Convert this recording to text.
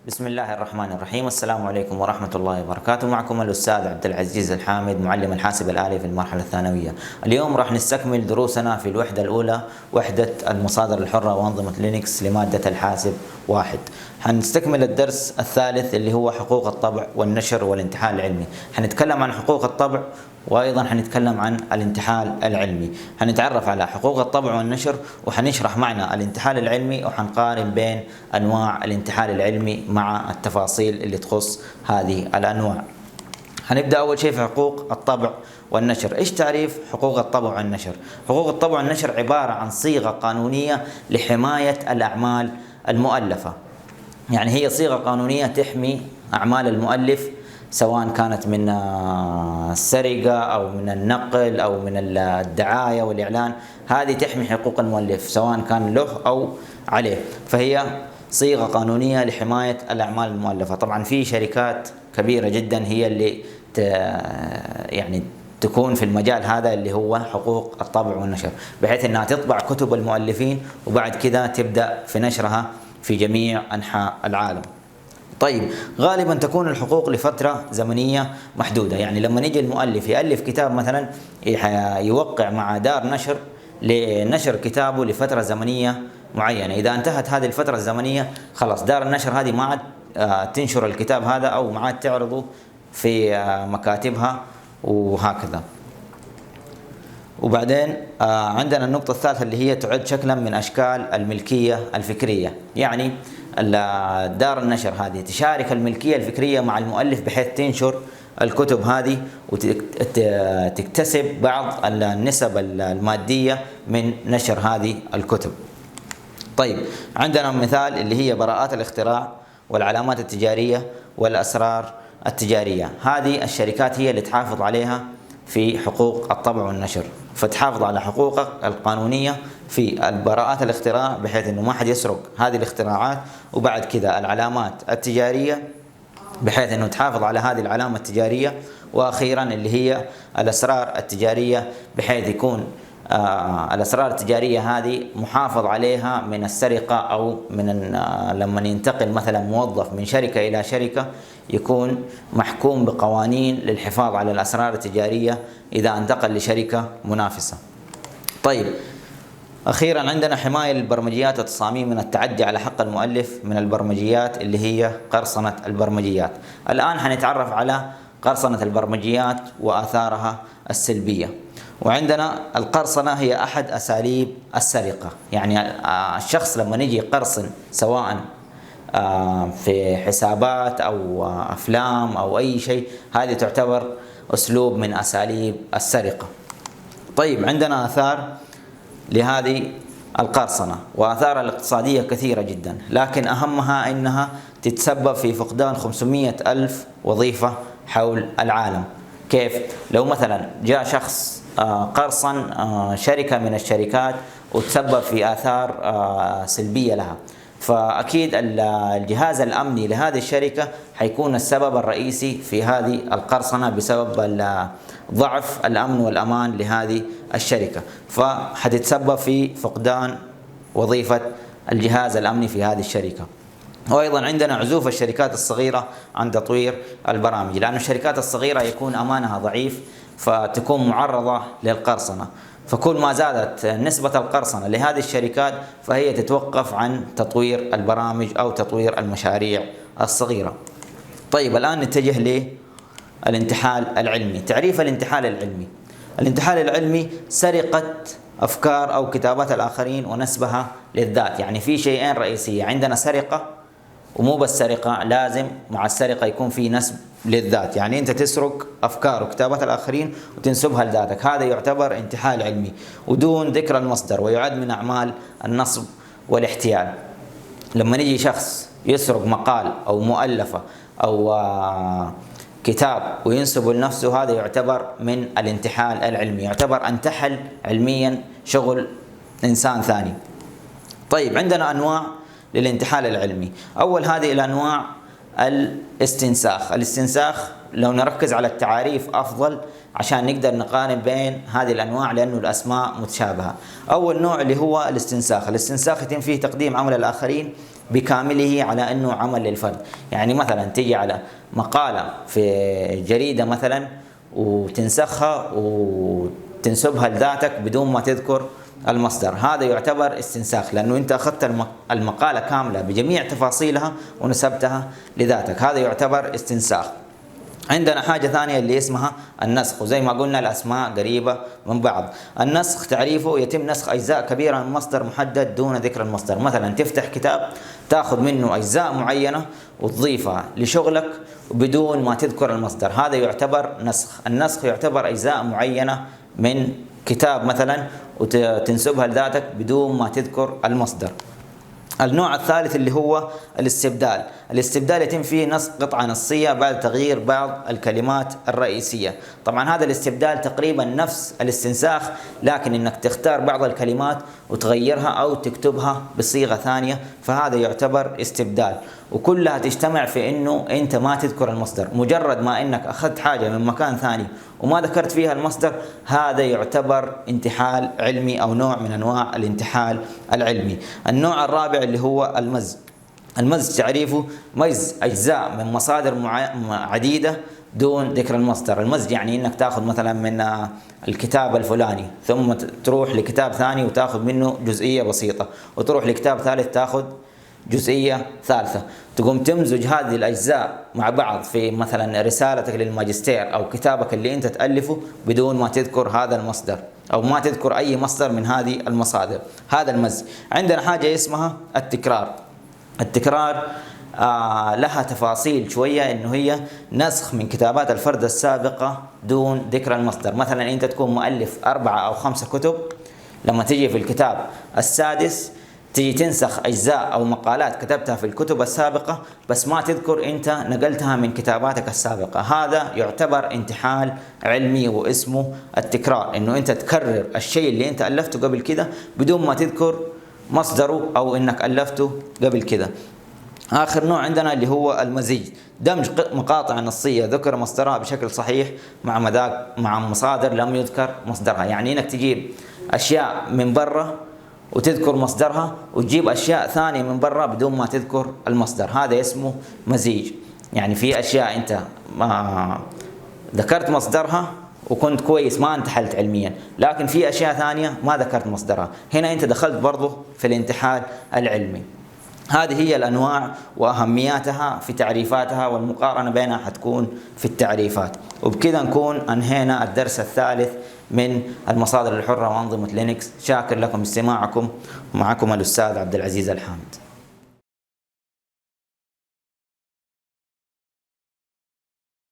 بسم الله الرحمن الرحيم. السلام عليكم ورحمة الله وبركاته. معكم الأستاذ عبد العزيز الحامد، معلم الحاسب الآلي في المرحلة الثانوية. اليوم راح نستكمل دروسنا في الوحدة الأولى، وحدة المصادر الحرة وأنظمة لينكس لمادة الحاسب واحد. حنستكمل الدرس الثالث اللي هو حقوق الطبع والنشر والانتحال العلمي. حنتكلم عن حقوق الطبع وأيضا حنتكلم عن الانتحال العلمي. حنتعرف على حقوق الطبع والنشر، وحنشرح معنى الانتحال العلمي، وحنقارن بين أنواع الانتحال العلمي مع التفاصيل اللي تخص هذه الأنواع. هنبدأ أول شيء في حقوق الطبع والنشر. إيش تعريف حقوق الطبع والنشر؟ حقوق الطبع والنشر عبارة عن صيغة قانونية لحماية الأعمال المؤلفة. يعني هي صيغة قانونية تحمي أعمال المؤلف، سواء كانت من السرقة أو من النقل أو من الدعاية والإعلان. هذه تحمي حقوق المؤلف سواء كان له أو عليه، فهي صيغة قانونية لحماية الأعمال المؤلفة. طبعا في شركات كبيرة جدا هي اللي يعني تكون في المجال هذا اللي هو حقوق الطبع والنشر، بحيث أنها تطبع كتب المؤلفين وبعد كذا تبدأ في نشرها في جميع أنحاء العالم. طيب، غالبا تكون الحقوق لفترة زمنية محدودة. يعني لما يجي المؤلف يألف كتاب مثلا، يوقع مع دار نشر لنشر كتابه لفترة زمنية معينة. إذا انتهت هذه الفترة الزمنية خلاص دار النشر هذه ما عاد تنشر الكتاب هذا أو ما عاد تعرضه في مكاتبها وهكذا. وبعدين عندنا النقطة الثالثة اللي هي تعد شكلا من أشكال الملكية الفكرية. يعني دار النشر هذه تشارك الملكية الفكرية مع المؤلف بحيث تنشر الكتب هذه وتكتسب بعض النسب المادية من نشر هذه الكتب. طيب، عندنا مثال اللي هي براءات الاختراع والعلامات التجارية والأسرار التجارية. هذه الشركات هي اللي تحافظ عليها في حقوق الطبع والنشر، فتحافظ على حقوقك القانونية في البراءات الاختراع بحيث انه ما حد يسرق هذه الاختراعات، وبعد كذا العلامات التجارية بحيث انه تحافظ على هذه العلامة التجارية، واخيرا اللي هي الاسرار التجارية بحيث يكون الاسرار التجارية هذه محافظ عليها من السرقة او من لما ينتقل مثلا موظف من شركة الى شركة يكون محكوم بقوانين للحفاظ على الاسرار التجارية اذا انتقل لشركة منافسة. طيب، أخيرا عندنا حماية للبرمجيات والتصاميم من التعدي على حق المؤلف من البرمجيات اللي هي قرصنة البرمجيات. الآن حنتعرف على قرصنة البرمجيات وآثارها السلبية. وعندنا القرصنة هي أحد أساليب السرقة. يعني الشخص لما يجي يقرصن سواء في حسابات أو أفلام أو أي شيء، هذه تعتبر أسلوب من أساليب السرقة. طيب، عندنا آثار لهذه القرصنة، وآثارها الاقتصادية كثيرة جدا، لكن أهمها أنها تتسبب في فقدان 500 ألف وظيفة حول العالم. كيف؟ لو مثلا جاء شخص قرصن شركة من الشركات وتسبب في آثار سلبية لها، فأكيد الجهاز الأمني لهذه الشركة حيكون السبب الرئيسي في هذه القرصنة بسبب ضعف الأمن والأمان لهذه الشركة، فحتتسبب في فقدان وظيفة الجهاز الأمني في هذه الشركة. وأيضا عندنا عزوف الشركات الصغيرة عن تطوير البرامج، لأن الشركات الصغيرة يكون أمانها ضعيف فتكون معرضة للقرصنة، فكل ما زادت نسبة القرصنة لهذه الشركات فهي تتوقف عن تطوير البرامج أو تطوير المشاريع الصغيرة. طيب، الآن نتجه للانتحال العلمي. تعريف الانتحال العلمي: الانتحال العلمي سرقة أفكار أو كتابات الآخرين ونسبها للذات. يعني في شيئين رئيسية، عندنا سرقة ومو بس سرقة، لازم مع السرقة يكون في نسب للذات. يعني أنت تسرق أفكار وكتابات الآخرين وتنسبها لذاتك، هذا يعتبر انتحال علمي ودون ذكر المصدر، ويعد من أعمال النصب والاحتيال. لما يجي شخص يسرق مقال أو مؤلفة أو كتاب وينسب لنفسه، هذا يعتبر من الانتحال العلمي، يعتبر انتحل علميا شغل إنسان ثاني. طيب، عندنا أنواع للانتحال العلمي. أول هذه الأنواع الاستنساخ. الاستنساخ لو نركز على التعاريف أفضل عشان نقدر نقارن بين هذه الأنواع لأنه الأسماء متشابهة. أول نوع اللي هو الاستنساخ. الاستنساخ يتم فيه تقديم عمل الآخرين بكامله على أنه عمل للفرد. يعني مثلا تيجي على مقالة في جريدة مثلا وتنسخها وتنسبها لذاتك بدون ما تذكر المصدر، هذا يعتبر استنساخ، لأنه أنت أخذت المقالة كاملة بجميع تفاصيلها ونسبتها لذاتك، هذا يعتبر استنساخ. عندنا حاجة ثانية اللي اسمها النسخ، وزي ما قلنا الأسماء قريبة من بعض. النسخ تعريفه يتم نسخ أجزاء كبيرة من مصدر محدد دون ذكر المصدر. مثلا تفتح كتاب تأخذ منه أجزاء معينة وتضيفها لشغلك بدون ما تذكر المصدر، هذا يعتبر نسخ. النسخ يعتبر أجزاء معينة من كتاب مثلا وتنسبها لذاتك بدون ما تذكر المصدر. النوع الثالث اللي هو الاستبدال. الاستبدال يتم فيه نسخ قطعة نصية بعد تغيير بعض الكلمات الرئيسية. طبعا هذا الاستبدال تقريبا نفس الاستنساخ، لكن انك تختار بعض الكلمات وتغيرها او تكتبها بصيغة ثانية، فهذا يعتبر استبدال. وكلها تجتمع في انه انت ما تذكر المصدر، مجرد ما انك اخذت حاجة من مكان ثاني وما ذكرت فيها المصدر، هذا يعتبر انتحال علمي او نوع من انواع الانتحال العلمي. النوع الرابع اللي هو المزج. المزج تعريفه مزج اجزاء من مصادر عديدة دون ذكر المصدر. المزج يعني انك تاخذ مثلا من الكتاب الفلاني ثم تروح لكتاب ثاني وتاخذ منه جزئية بسيطة، وتروح لكتاب ثالث تاخذ جزئية ثالثة، تقوم تمزج هذه الأجزاء مع بعض في مثلا رسالتك للماجستير أو كتابك اللي أنت تألفه بدون ما تذكر هذا المصدر أو ما تذكر أي مصدر من هذه المصادر، هذا المزج. عندنا حاجة اسمها التكرار. التكرار لها تفاصيل شوية، إنه هي نسخ من كتابات الفرد السابقة دون ذكر المصدر. مثلا أنت تكون مؤلف 4 أو 5 كتب، لما تجي في الكتاب السادس تيجي تنسخ أجزاء أو مقالات كتبتها في الكتب السابقة بس ما تذكر أنت نقلتها من كتاباتك السابقة، هذا يعتبر انتحال علمي واسمه التكرار، إنه أنت تكرر الشيء اللي أنت ألفته قبل كده بدون ما تذكر مصدره أو إنك ألفته قبل كده. آخر نوع عندنا اللي هو المزيج، دمج مقاطع نصية ذكر مصدرها بشكل صحيح مع مصادر لم يذكر مصدرها. يعني إنك تجيب أشياء من برا وتذكر مصدرها، وتجيب أشياء ثانية من برا بدون ما تذكر المصدر، هذا اسمه مزيج. يعني في أشياء أنت ما ذكرت مصدرها وكنت كويس ما انتحلت علميا، لكن في أشياء ثانية ما ذكرت مصدرها، هنا أنت دخلت برضه في الانتحال العلمي. هذه هي الأنواع وأهمياتها في تعريفاتها، والمقارنة بينها حتكون في التعريفات. وبكذا نكون أنهينا الدرس الثالث من المصادر الحرة وأنظمة لينكس. شاكر لكم استماعكم، معكم الأستاذ عبد العزيز الحامد.